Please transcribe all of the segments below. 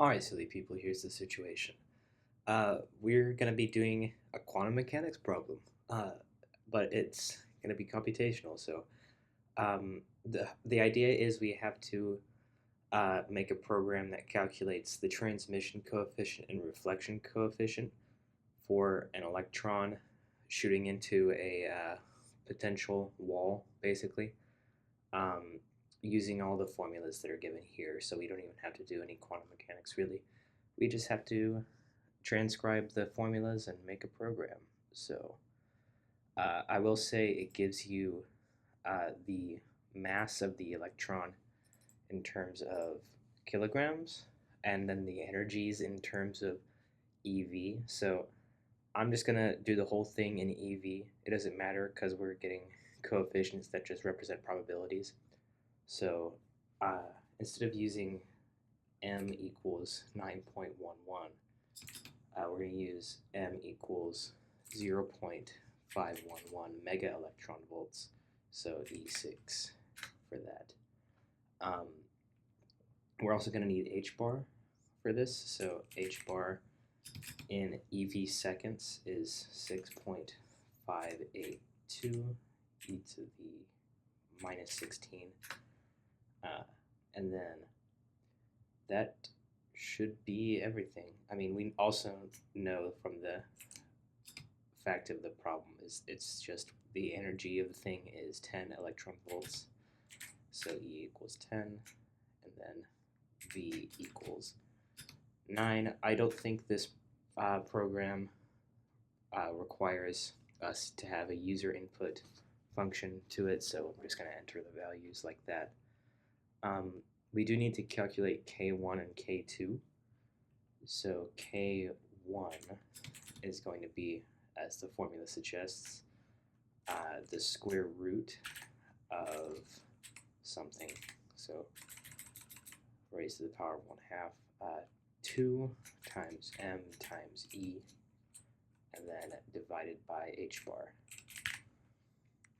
Alright, silly people, here's the situation. We're going to be doing a quantum mechanics problem, uh, but it's going to be computational. So the idea is we have to make a program that calculates the transmission coefficient and reflection coefficient for an electron shooting into a potential wall, basically, um, using all the formulas that are given here. So we don't even have to do any quantum mechanics, really. We just have to transcribe the formulas and make a program. So I will say it gives you the mass of the electron in terms of kilograms, and then the energies in terms of EV. So I'm just going to do the whole thing in EV. It doesn't matter because we're getting coefficients that just represent probabilities. So instead of using m equals 9.11, we're going to use m equals 0.511 mega electron volts, so E6 for that. We're also going to need h bar for this, so h bar in EV seconds is 6.582 e to the minus 16, and then that should be everything. I mean, we also know from the fact of the problem is it's just the energy of the thing is 10 electron volts, so E equals 10, and then V equals 9. I don't think this program requires us to have a user input function to it, so I'm just going to enter the values like that. We do need to calculate K1 and K2. So K1 is going to be, as the formula suggests, the square root of something. So raised to the power of 1/2, 2 times m times e, and then divided by h bar,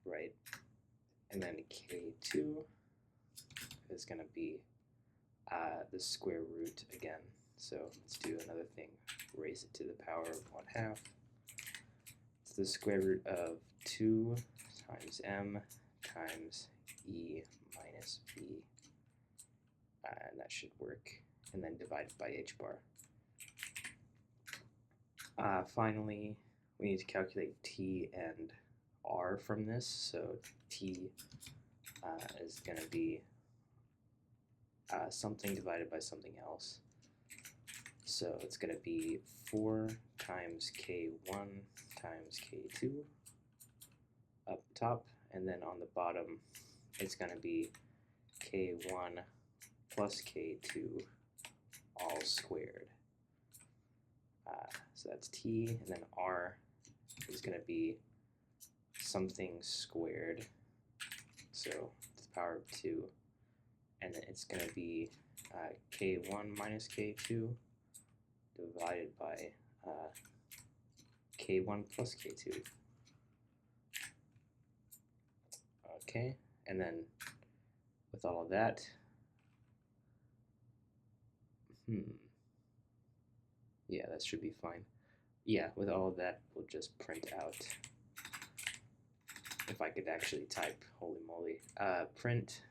right? And then K2 is going to be the square root again. So let's do another thing. Raise it to the power of 1/2. It's the square root of 2 times m times e minus v, and that should work. And then divided by h bar. Finally, we need to calculate t and r from this. So t is going to be something divided by something else. So it's going to be 4 times K1 times K2 up top, and then on the bottom it's going to be K1 plus K2 all squared. So that's t, and then r is going to be something squared, so to the power of 2, and then it's going to be K1 minus K2 divided by K1 plus K2. Okay, and then with all of that, yeah, that should be fine. Yeah, with all of that, we'll just print out, if I could actually type, holy moly, print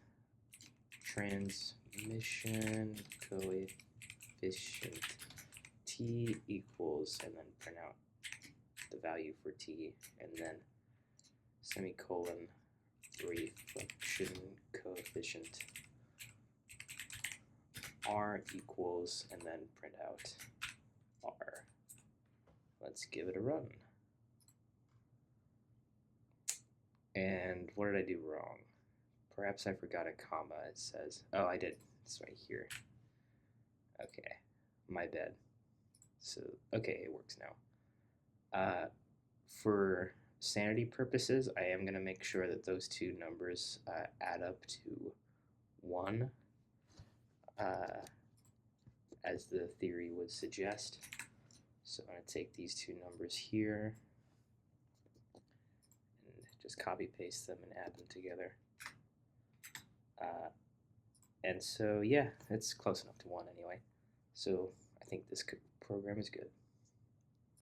transmission coefficient t equals, and then print out the value for t, and then semicolon reflection coefficient r equals, and then print out r. Let's give it a run. And what did I do wrong? Perhaps I forgot a comma, it says. Oh, I did. It's right here. Okay, my bad. So, okay, it works now. For sanity purposes, I am going to make sure that those two numbers add up to 1, as the theory would suggest. So I'm going to take these two numbers here and just copy paste them and add them together. And so yeah, it's close enough to 1 anyway. So I think this program is good.